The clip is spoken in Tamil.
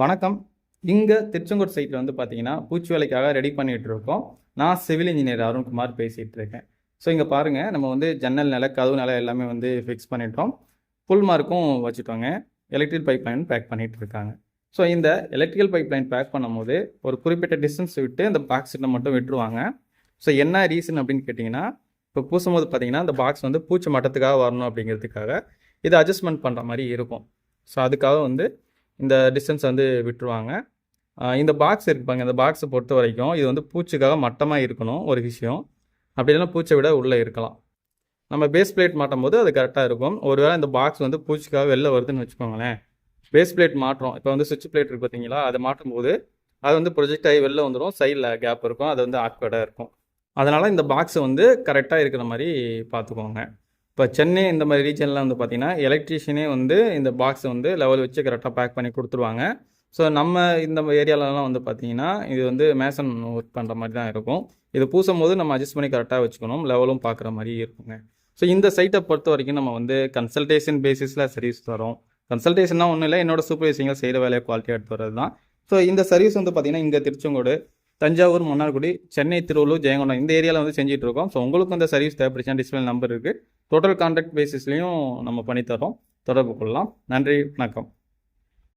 வணக்கம். இங்க திருச்செங்கோடு சைட்ல வந்து பார்த்தீங்கன்னா, பூச்சி வேலைக்காக ரெடி பண்ணிட்டு இருக்கோம். நான் சிவில் இன்ஜினியர் அருண்குமார் பேசிட்டு இருக்கேன். ஸோ இங்க பாருங்க, நம்ம வந்து ஜன்னல் நிலை, கதவு நிலை எல்லாமே வந்து ஃபிக்ஸ் பண்ணிட்டோம். புல் மார்க்கும் வச்சுட்டோங்க. எலக்ட்ரிக் பைப் லைன் பேக் பண்ணிட்டு இருக்காங்க. ஸோ இந்த எலக்ட்ரிக்கல் பைப் லைன் பேக் பண்ணும்போது, ஒரு குறிப்பிட்ட டிஸ்டன்ஸ் விட்டு இந்த பாக்ஸில் மட்டும் விட்டுருவாங்க. ஸோ என்ன ரீசன் அப்படின்னு கேட்டிங்கன்னா, இப்போ பூசும்போது பார்த்தீங்கன்னா, இந்த பாக்ஸ் வந்து பூச்சி மட்டத்துக்காக வரணும் அப்படிங்கிறதுக்காக இதை அட்ஜஸ்ட்மெண்ட் பண்ணுற மாதிரி இருக்கும். ஸோ அதுக்காக வந்து இந்த டிஸ்டன்ஸ் வந்து விட்டுருவாங்க. இந்த பாக்ஸ் இருப்பாங்க, இந்த பாக்ஸை பொறுத்த வரைக்கும் இது வந்து பூச்சிக்காக மட்டமாக இருக்கணும் ஒரு விஷயம். அப்படி இல்லைன்னா பூச்சை விட உள்ளே இருக்கலாம். நம்ம பேஸ் பிளேட் மாட்டும் போது அது கரெக்டாக இருக்கும். ஒருவேளை இந்த பாக்ஸ் வந்து பூச்சிக்காக வெளில வருதுன்னு வச்சுக்கோங்களேன், பேஸ் பிளேட் மாட்டுறோம். இப்போ வந்து சுவிட்ச் பிளேட் இருக்குது பார்த்தீங்களா, அதை மாட்டும் போது அது வந்து ப்ரொஜெக்ட் ஆகி வெளில வந்துடும். சைடில் கேப் இருக்கும், அது வந்து ஆக்வர்டாக இருக்கும். அதனால் இந்த பாக்ஸை வந்து கரெக்டாக இருக்கிற மாதிரி பார்த்துக்கோங்க. இப்போ சென்னை இந்த மாதிரி ரீஜனில் வந்து பார்த்திங்கன்னா, எலக்ட்ரீஷியனே வந்து இந்த பாக்ஸை வந்து லெவல் வச்சு கரெக்டாக பேக் பண்ணி கொடுத்துருவாங்க. ஸோ நம்ம இந்த ஏரியாலலாம் வந்து பார்த்திங்கன்னா, இது வந்து மேசன் ஒர்க் பண்ணுற மாதிரி தான் இருக்கும். இது பூசும் போது நம்ம அட்ஜஸ்ட் பண்ணி கரெக்டாக வச்சுக்கணும், லெவலும் பார்க்குற மாதிரி இருக்குங்க. ஸோ இந்த சைட்டை பொறுத்த வரைக்கும் நம்ம வந்து கன்சல்டேஷன் பேசிஸில் சர்வீஸ் தரோம். கன்சல்டேஷன்னா ஒன்றும் இல்லை, என்னோட சூப்பர்வைசிங்கில் செய்கிற வேலையை குவாலிட்டியாக எடுத்து வரது தான். ஸோ இந்த சர்வீஸ் வந்து பார்த்திங்கன்னா, இங்கே திருச்செங்கோடு, தஞ்சாவூர், மன்னார்குடி, சென்னை, திருவள்ளூர், ஜெயங்கொண்டம் இந்த ஏரியாவில் வந்து செஞ்சுட்டு இருக்கோம். ஸோ உங்களுக்கு இந்த சர்வீஸ் தேவைப்படுச்சுன்னா டிஸ்பிளே நம்பர் இருக்குது. டோட்டல் கான்ட்ராக்ட் பேசிஸ்லையும் நம்ம பண்ணித்தரோம். தொடர்பு கொள்ளலாம். நன்றி, வணக்கம்.